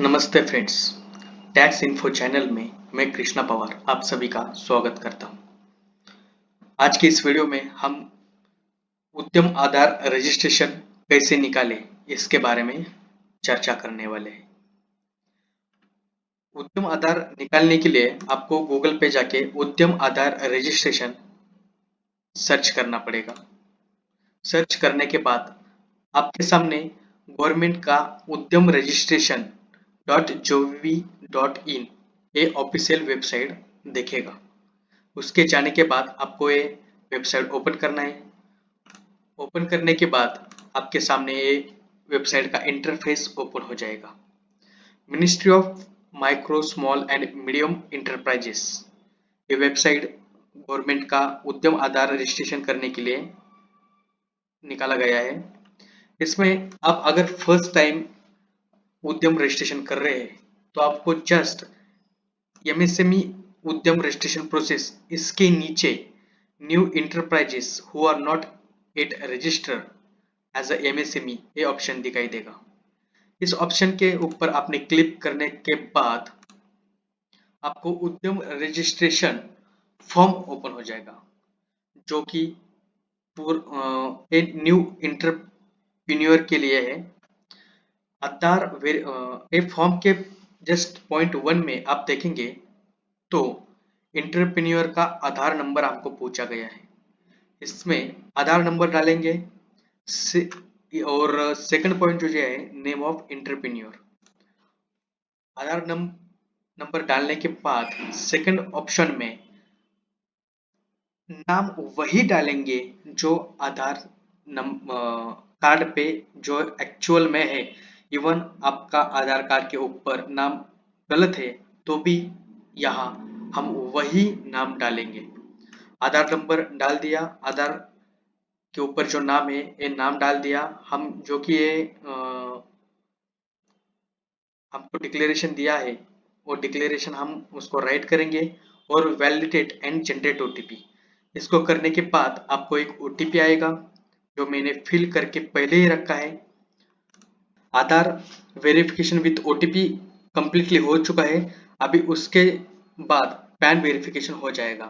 नमस्ते friends, tax info channel में मैं कृष्णा पवार आप सभी का स्वागत करता हूं। आज की इस वीडियो में हम उद्यम आधार रजिस्ट्रेशन कैसे निकालें इसके बारे में चर्चा करने वाले हैं। उद्यम आधार निकालने के लिए आपको गूगल पे जाके उद्यम आधार रजिस्ट्रेशन सर्च करना पड़ेगा। सर्च करने के बाद आपके सामने गवर्नमेंट का उद्यम रजिस्ट्रेशन .gov.in ये ऑफिशियल वेबसाइट दिखेगा। उसके जाने के बाद आपको ये वेबसाइट ओपन करना है। ओपन करने के बाद आपके सामने ये वेबसाइट का इंटरफेस ओपन हो जाएगा। Ministry of micro small and medium enterprises ये वेबसाइट गवर्नमेंट का उद्यम आधार रजिस्ट्रेशन करने के लिए निकाला गया है। इसमें आप अगर फर्स्ट टाइम उद्यम रजिस्ट्रेशन कर रहे हैं तो आपको just MSME Udyam registration process इसके नीचे new enterprises who are not yet registered as a MSME ये ऑप्शन दिखाई देगा। इस ऑप्शन के ऊपर आपने क्लिक करने के बाद आपको उद्यम रजिस्ट्रेशन फॉर्म ओपन हो जाएगा, जो कि एक न्यू इंटरप्रेन्योर के लिए है। आधार ये फॉर्म के जस्ट पॉइंट 1 में आप देखेंगे तो इंटरप्रेन्योर का आधार नंबर आपको पूछा गया है। इसमें आधार नंबर डालेंगे और सेकंड पॉइंट जो है name of entrepreneur. Aadhaar number डालने के बाद सेकंड ऑप्शन में नाम वही डालेंगे जो आधार कार्ड पे जो एक्चुअल में है। इवन आपका आधार कार्ड के ऊपर नाम गलत है तो भी यहाँ हम वही नाम डालेंगे। आधार नंबर डाल दिया, आधार के ऊपर जो नाम है ये नाम डाल दिया। हम जो कि ये हमको डिक्लेरेशन दिया है वो डिक्लेरेशन हम उसको राइट करेंगे और वैलिडेट एंड जनरेट ओटीपी। इसको करने के बाद आपको एक ओटीपी आएगा जो मैंने फिल करके पहले ही रखा है। आधार वेरिफिकेशन विथ ओटीपी कंप्लीटली हो चुका है। अभी उसके बाद पैन वेरिफिकेशन हो जाएगा।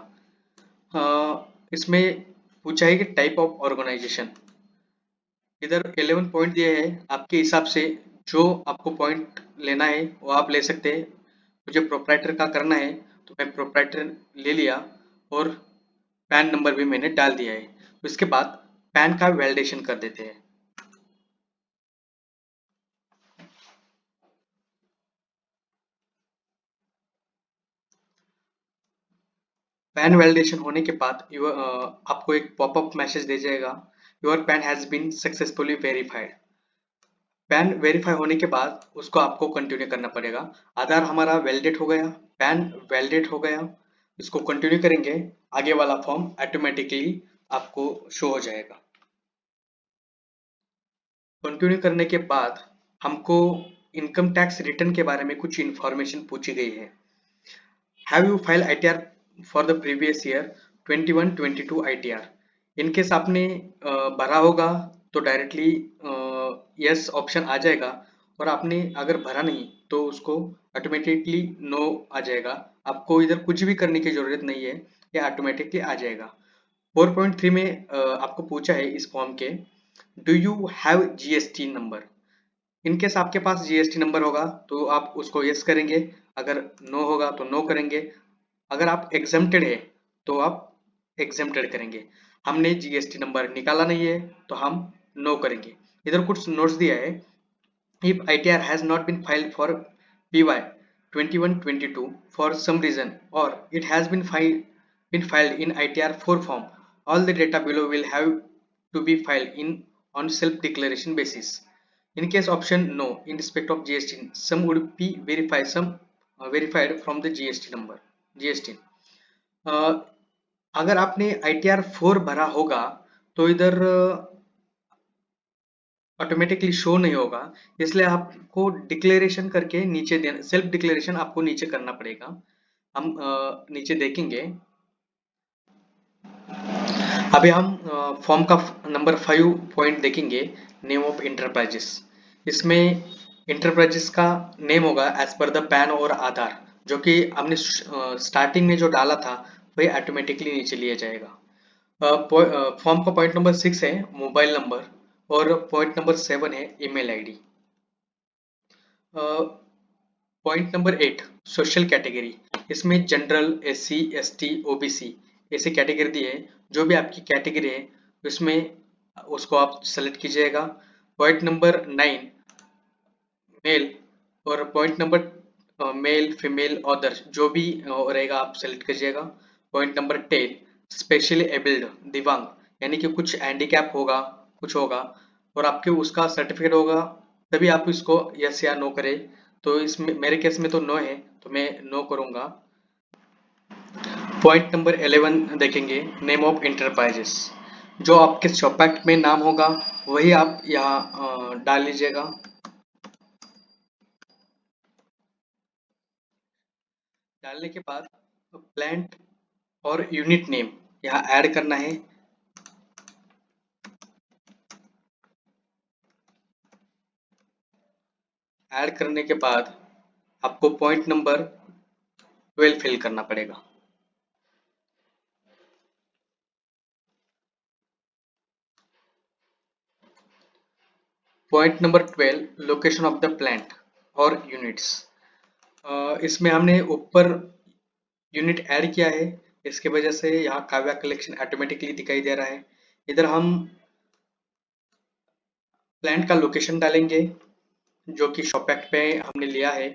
इसमें पूछा है कि टाइप ऑफ ऑर्गेनाइजेशन। इधर 11 पॉइंट दिए हैं, आपके हिसाब से जो आपको पॉइंट लेना है वो आप ले सकते हैं। मुझे प्रोप्राइटर का करना है तो मैं प्रोप्राइटर ले लिया और पैन नंबर भी मैंने डाल दिया है। उसके बाद पैन का वैलिडेशन कर देते हैं। पैन वैलिडेशन होने के बाद आपको एक पॉपअप मैसेज दे जाएगा, your PAN has been successfully verified. PAN verify होने के बाद उसको आपको कंटिन्यू करना पड़ेगा। आधार हमारा वैलिडेट हो गया, पैन वैलिडेट हो गया, इसको कंटिन्यू करेंगे, आगे वाला फॉर्म ऑटोमेटिकली आपको शो हो जाएगा। कंटिन्यू करने के बाद हमको इनकम टैक्स रिटर्न के बारे में कुछ इंफॉर्मेशन पूछी गई है। Have you file ITR for the previous year 21-22 ITR? In case आपने भरा होगा तो डायरेक्टली यस ऑप्शन आ जाएगा, और आपने अगर भरा नहीं तो उसको ऑटोमेटिकली नो आ जाएगा। आपको इधर कुछ भी करने की जरूरत नहीं है, ये ऑटोमेटिकली आ जाएगा। 4.3 में आपको पूछा है इस फॉर्म के, do you have GST number? In case आपके पास GST नंबर होगा तो आप उसको यस करेंगे, अगर नो होगा तो नो करेंगे। अगर आप एग्जेम्प्टेड है तो आप एग्जेम्प्टेड करेंगे। हमने GST नंबर निकाला नहीं है तो हम नो करेंगे। इधर कुछ नोट्स दिया है, if ITR has not been filed for PY 21-22 for some reason, or it has been filed in ITR 4 form, all the data below will have to be filed in on self declaration basis. In case option no, in respect of GST, some would be verified from the GST number GST. अगर आपने ITR 4 भरा होगा तो इधर automatically show नहीं होगा, इसलिए आपको डिक्लेरेशन करके नीचे देना, सेल्फ डिक्लेरेशन आपको नीचे करना पड़ेगा। हम नीचे देखेंगे। अभी हम फॉर्म का नंबर 5 पॉइंट देखेंगे, नेम ऑफ इंटरप्राइजेस। इसमें इंटरप्राइजेस का नेम होगा एज पर द पैन और आधार, जो कि हमने स्टार्टिंग में जो डाला था वही ऑटोमेटिकली नीचे लिया जाएगा। फॉर्म का पॉइंट नंबर 6 है मोबाइल नंबर और पॉइंट नंबर 7 है email ID. Point number 8 social category, इसमें जनरल, एससी, एसटी, ओबीसी ऐसे कैटेगरी दी है। जो भी आपकी कैटेगरी है उसमें उसको आप सेलेक्ट कीजिएगा। पॉइंट नंबर 9 मेल और point number male, female, other जो भी रहेगा आप सेलेक्ट कीजिएगा। पॉइंट नंबर 10 स्पेशली एबल्ड, दिव्यांग, यानी कि कुछ हैंडीकैप होगा, कुछ होगा और आपके उसका सर्टिफिकेट होगा, तभी आप इसको यस या नो करें। तो इसमें मेरे केस में तो नो है, तो मैं नो करूंगा। पॉइंट नंबर 11 देखेंगे नेम ऑफ इंटरप्राइजेस, जो आपके शॉप एक्ट में नाम होगा वही आप यहाँ डाल लीजिएगा। डालने के बाद प्लांट और यूनिट नेम यहाँ ऐड करना है। ऐड करने के बाद आपको पॉइंट नंबर 12 फिल करना पड़ेगा। Point number 12 location of the plant और यूनिट्स, इसमें हमने ऊपर यूनिट ऐड किया है, इसके वजह से यहाँ काव्या कलेक्शन ऑटोमेटिकली दिखाई दे रहा है। इधर हम प्लांट का लोकेशन डालेंगे जो कि शॉप एक्ट पे हमने लिया है।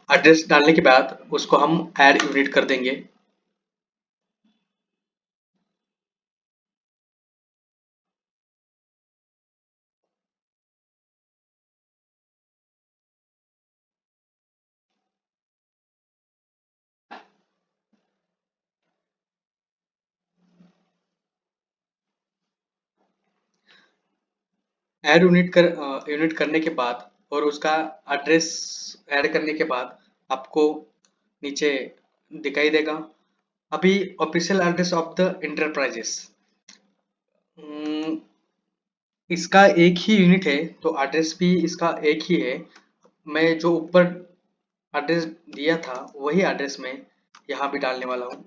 एड्रेस डालने के बाद उसको हम ऐड यूनिट कर देंगे। ऐड यूनिट करने के बाद और उसका एड्रेस ऐड करने के बाद आपको नीचे दिखाई देगा। अभी official address of the enterprises, इसका एक ही यूनिट है तो एड्रेस भी इसका एक ही है। मैं जो ऊपर एड्रेस दिया था वही एड्रेस में यहाँ भी डालने वाला हूँ।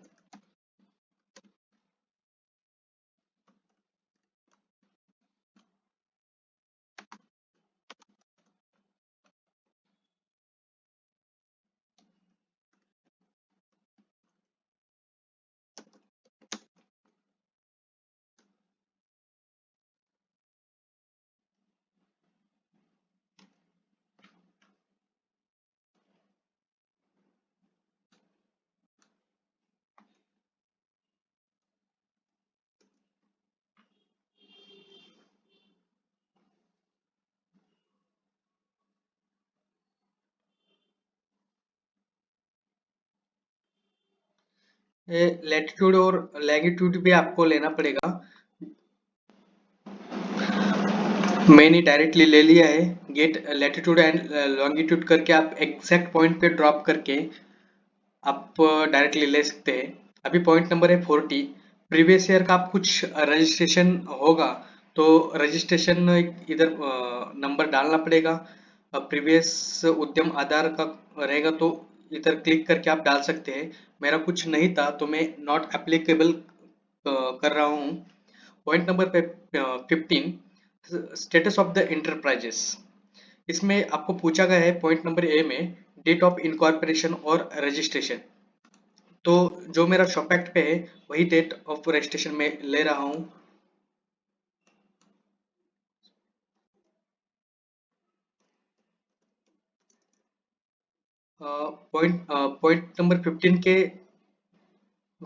लैटिट्यूड और लैंगिट्यूड भी आपको लेना पड़ेगा। मैंने डायरेक्टली ले लिया है। गेट लैटिट्यूड एंड लॉन्गिट्यूड करके आप एग्जैक्ट पॉइंट पे ड्रॉप करके आप डायरेक्टली ले सकते हैं। अभी पॉइंट नंबर है 40, प्रीवियस ईयर का आप कुछ रजिस्ट्रेशन होगा तो रजिस्ट्रेशन इधर नंबर डालना पड़ेगा। प्रीवियस उद्यम आधार का रहेगा तो इधर क्लिक करके आप डाल सकते हैं। मेरा कुछ नहीं था तो मैं नॉट एप्लीकेबल कर रहा हूँ। पॉइंट नंबर पे 15, स्टेटस ऑफ द इंटरप्राइजेस। इसमें आपको पूछा गया है पॉइंट नंबर ए में डेट ऑफ इनकॉर्पोरेशन और रजिस्ट्रेशन। तो जो मेरा शॉप एक्ट पे है वही डेट ऑफ रजिस्ट्रेशन में ले रहा हूँ। पॉइंट नंबर 15 के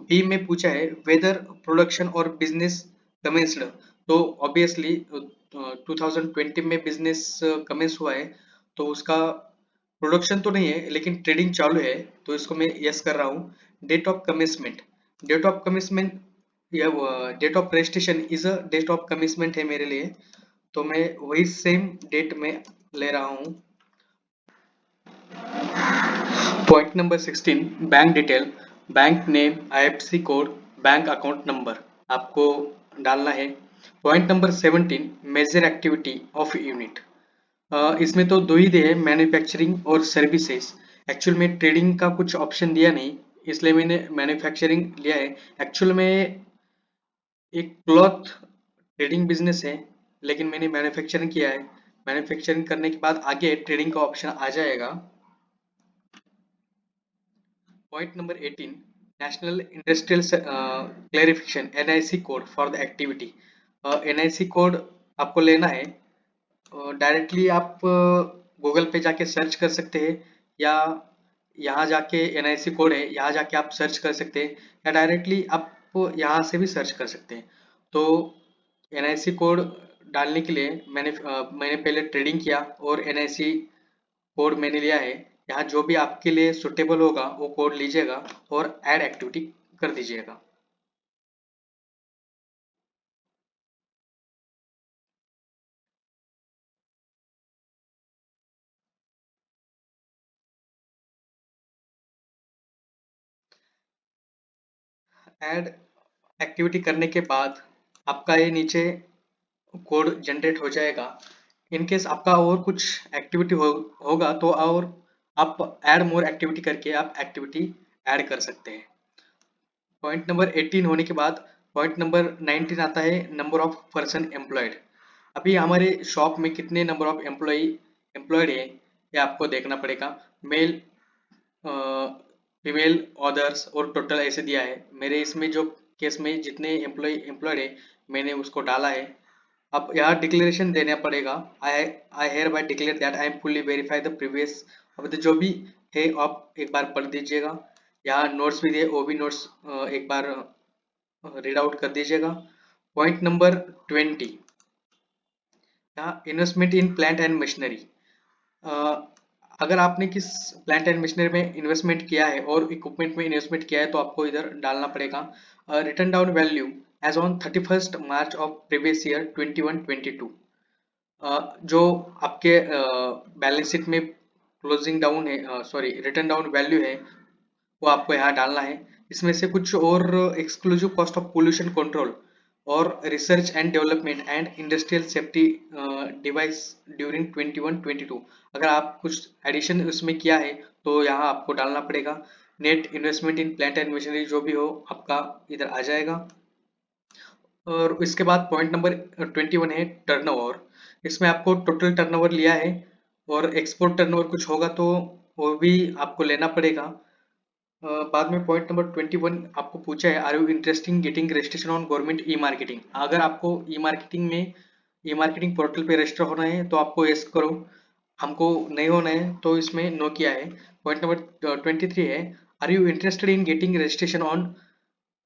बी में पूछा है वेदर प्रोडक्शन और बिजनेस कमेंस्ड। तो ऑब्वियसली 2020 में बिजनेस कमेंस हुआ है, तो उसका प्रोडक्शन तो नहीं है लेकिन ट्रेडिंग चालू है, तो इसको मैं यस कर रहा हूँ। Date of commitment, date of commitment या date of registration is a date of commitment है मेरे लिए, तो मैं वही सेम डेट में ले रहा हूँ। Point number 16, bank detail, bank name, IFSC code, bank account number आपको डालना है। Point number 17, major activity of unit. इसमें तो दो ही दिए, मैन्युफैक्चरिंग और सर्विसेज। एक्चुअल में ट्रेडिंग का कुछ ऑप्शन दिया नहीं, इसलिए मैंने मैन्युफैक्चरिंग लिया है। एक्चुअल में एक क्लॉथ ट्रेडिंग बिजनेस है, लेकिन मैंने मैन्युफैक्चरिंग किया है। मैन्युफैक्चरिंग करने के बाद आगे ट्रेडिंग का ऑप्शन आ जाएगा। Point number 18, national industrial clarification NIC code for the activity. NIC code आपको लेना है। डायरेक्टली आप गूगल पे जाके सर्च कर सकते हैं, या यहाँ जाके एनआईसी कोड है यहाँ जाके आप सर्च कर सकते हैं, या डायरेक्टली आप यहाँ से भी सर्च कर सकते हैं। तो एनआईसी कोड डालने के लिए मैंने पहले ट्रेडिंग किया और एनआईसी कोड मैंने लिया है। यहाँ जो भी आपके लिए सुटेबल होगा वो कोड लीजिएगा और ऐड एक्टिविटी कर दीजिएगा। ऐड एक्टिविटी करने के बाद आपका ये नीचे कोड जनरेट हो जाएगा। इन केस आपका और कुछ एक्टिविटी होगा तो और आप ऐड मोर एक्टिविटी करके आप एक्टिविटी ऐड कर सकते हैं। पॉइंट नंबर 18 होने के बाद पॉइंट नंबर 19 आता है नंबर ऑफ पर्सन एम्प्लॉयड। अभी हमारे शॉप में कितने नंबर ऑफ एम्प्लॉयड है ये आपको देखना पड़ेगा। मेल, फीमेल, अदर्स और टोटल ऐसे दिया है। मेरे इसमें जो केस में जितने एम्प्लॉयड है मैंने उसको डाला है। अब यहाँ डिक्लेरेशन देना पड़ेगा। I I hereby declare that I am fully verify the previous. अब तो जो भी है आप एक बार पढ़ दीजिएगा। यहाँ नोट्स भी दिए, वो भी नोट्स एक बार रीड आउट कर दीजिएगा। पॉइंट नंबर 20, यहाँ investment in plant and machinery. अगर आपने किस प्लांट एंड मशीनरी में इन्वेस्टमेंट किया है और इक्विपमेंट में इन्वेस्टमेंट किया है तो आपको इधर डालना पड़ेगा written down value as on 31st March of previous year 21-22। जो आपके बैलेंस शीट में क्लोजिंग डाउन है, सॉरी रिटर्न डाउन वैल्यू है, वो आपको यहाँ डालना है। इसमें से कुछ और exclusive cost of pollution control और research and development and industrial safety device during 21-22, अगर आप कुछ एडिशन उसमें किया है तो यहाँ आपको डालना पड़ेगा। Net investment in plant and machinery जो भी हो आपका इधर आ जाएगा। और इसके बाद पॉइंट नंबर 21 है टर्नओवर। इसमें आपको टोटल टर्नओवर लिया है और एक्सपोर्ट टर्नओवर कुछ होगा तो वो भी आपको लेना पड़ेगा। बाद में पॉइंट नंबर 21 आपको पूछा है are you interesting getting registration on government e marketing. अगर आपको ई मार्केटिंग में ई मार्केटिंग पोर्टल पे रजिस्टर होना है तो आपको यस करो, हमको नहीं होना है तो इसमें नो किया है। पॉइंट नंबर 23 है are you interested in getting registration on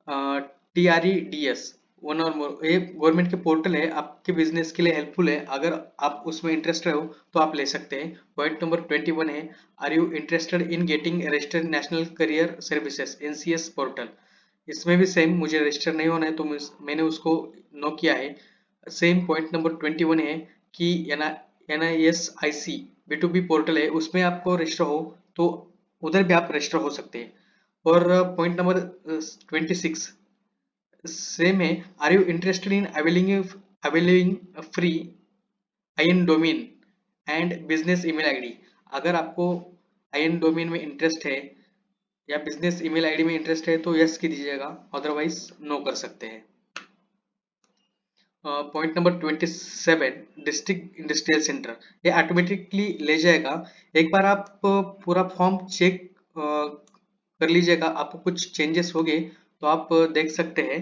TREDS one और मोर। ये गवर्नमेंट के पोर्टल है, आपके बिजनेस के लिए हेल्पफुल है, अगर आप उसमें इंटरेस्टेड हो तो आप ले सकते हैं। पॉइंट नंबर 21 है are you interested in getting registered national career services NCS portal. इसमें भी सेम मुझे रजिस्टर नहीं होना है तो मैंने उसको नो किया है। सेम पॉइंट नंबर 21 है कि NISIC B2B पोर्टल है, उसमें आपको रजिस्टर हो तो उधर भी आप रजिस्टर हो सकते हैं। और पॉइंट नंबर 26 सेम है are you interested in availing free IN domain and business email ID. अगर आपको IN डोमेन में इंटरेस्ट है या बिजनेस ईमेल आईडी में इंटरेस्ट है तो यस की दीजिएगा, अदरवाइज नो कर सकते हैं। Point number 27, district industrial centre, ये ऑटोमेटिकली ले जाएगा। एक बार आप पूरा फॉर्म चेक कर लीजिएगा, आपको कुछ चेंजेस हो गए तो आप देख सकते हैं।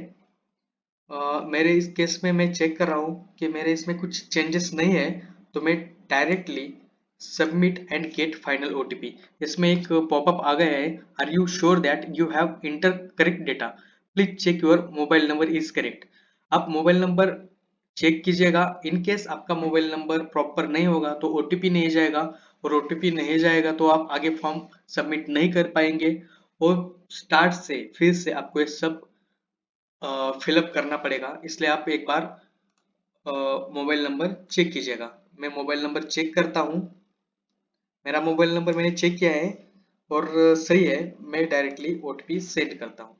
मेरे इस केस में मैं चेक कर रहा हूँ कि मेरे इसमें कुछ चेंजेस नहीं है, तो मैं directly submit and get final OTP, इसमें एक पॉपअप आ गया है, are you sure that you have enter correct data, please check your mobile number is correct. आप मोबाइल नंबर चेक कीजिएगा, इन केस आपका मोबाइल नंबर प्रॉपर नहीं होगा तो OTP नहीं जाएगा, और OTP नहीं जाएगा तो आप आगे फॉर्म सबमिट नहीं कर पाएंगे, और स्टार्ट से फिर से आपको ये सब फिलअप करना पड़ेगा। इसलिए आप एक बार मोबाइल नंबर चेक कीजिएगा। मैं मोबाइल नंबर चेक करता हूँ, मेरा मोबाइल नंबर मैंने चेक किया है और सही है, मैं डायरेक्टली OTP सेंड करता हूँ।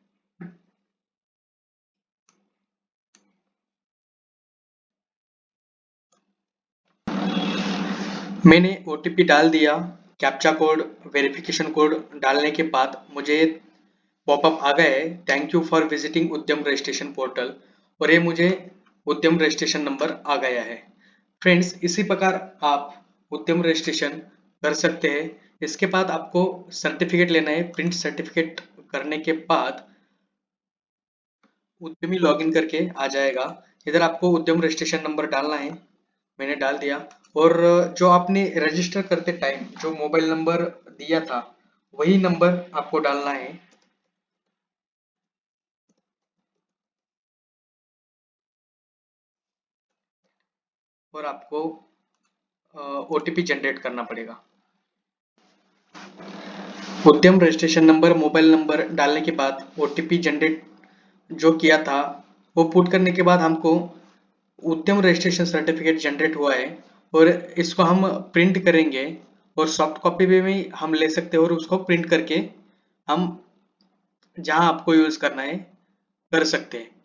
मैंने OTP डाल दिया, कैप्चा कोड, वेरिफिकेशन कोड डालने के बाद मुझे पॉपअप आ गया है, थैंक यू फॉर विजिटिंग उद्यम रजिस्ट्रेशन पोर्टल, और ये मुझे उद्यम रजिस्ट्रेशन नंबर आ गया है। फ्रेंड्स, इसी प्रकार आप उद्यम रजिस्ट्रेशन कर सकते हैं। इसके बाद आपको सर्टिफिकेट लेना है, प्रिंट सर्टिफिकेट करने के बाद उद्यमी लॉगिन करके आ जाएगा। इधर आपको उद्यम रजिस्ट्रेशन नंबर डालना है, मैंने डाल दिया, और जो आपने रजिस्टर करते टाइम जो मोबाइल नंबर दिया था वही नंबर आपको डालना है। और आपको OTP जनरेट करना पड़ेगा। उद्यम रजिस्ट्रेशन नंबर, मोबाइल नंबर डालने के बाद OTP जनरेट जो किया था वो पुट करने के बाद हमको उद्यम रजिस्ट्रेशन सर्टिफिकेट जनरेट हुआ है, और इसको हम प्रिंट करेंगे, और सॉफ्ट कॉपी में भी हम ले सकते हैं, और उसको प्रिंट करके हम जहां आपको यूज करना है कर सकते हैं।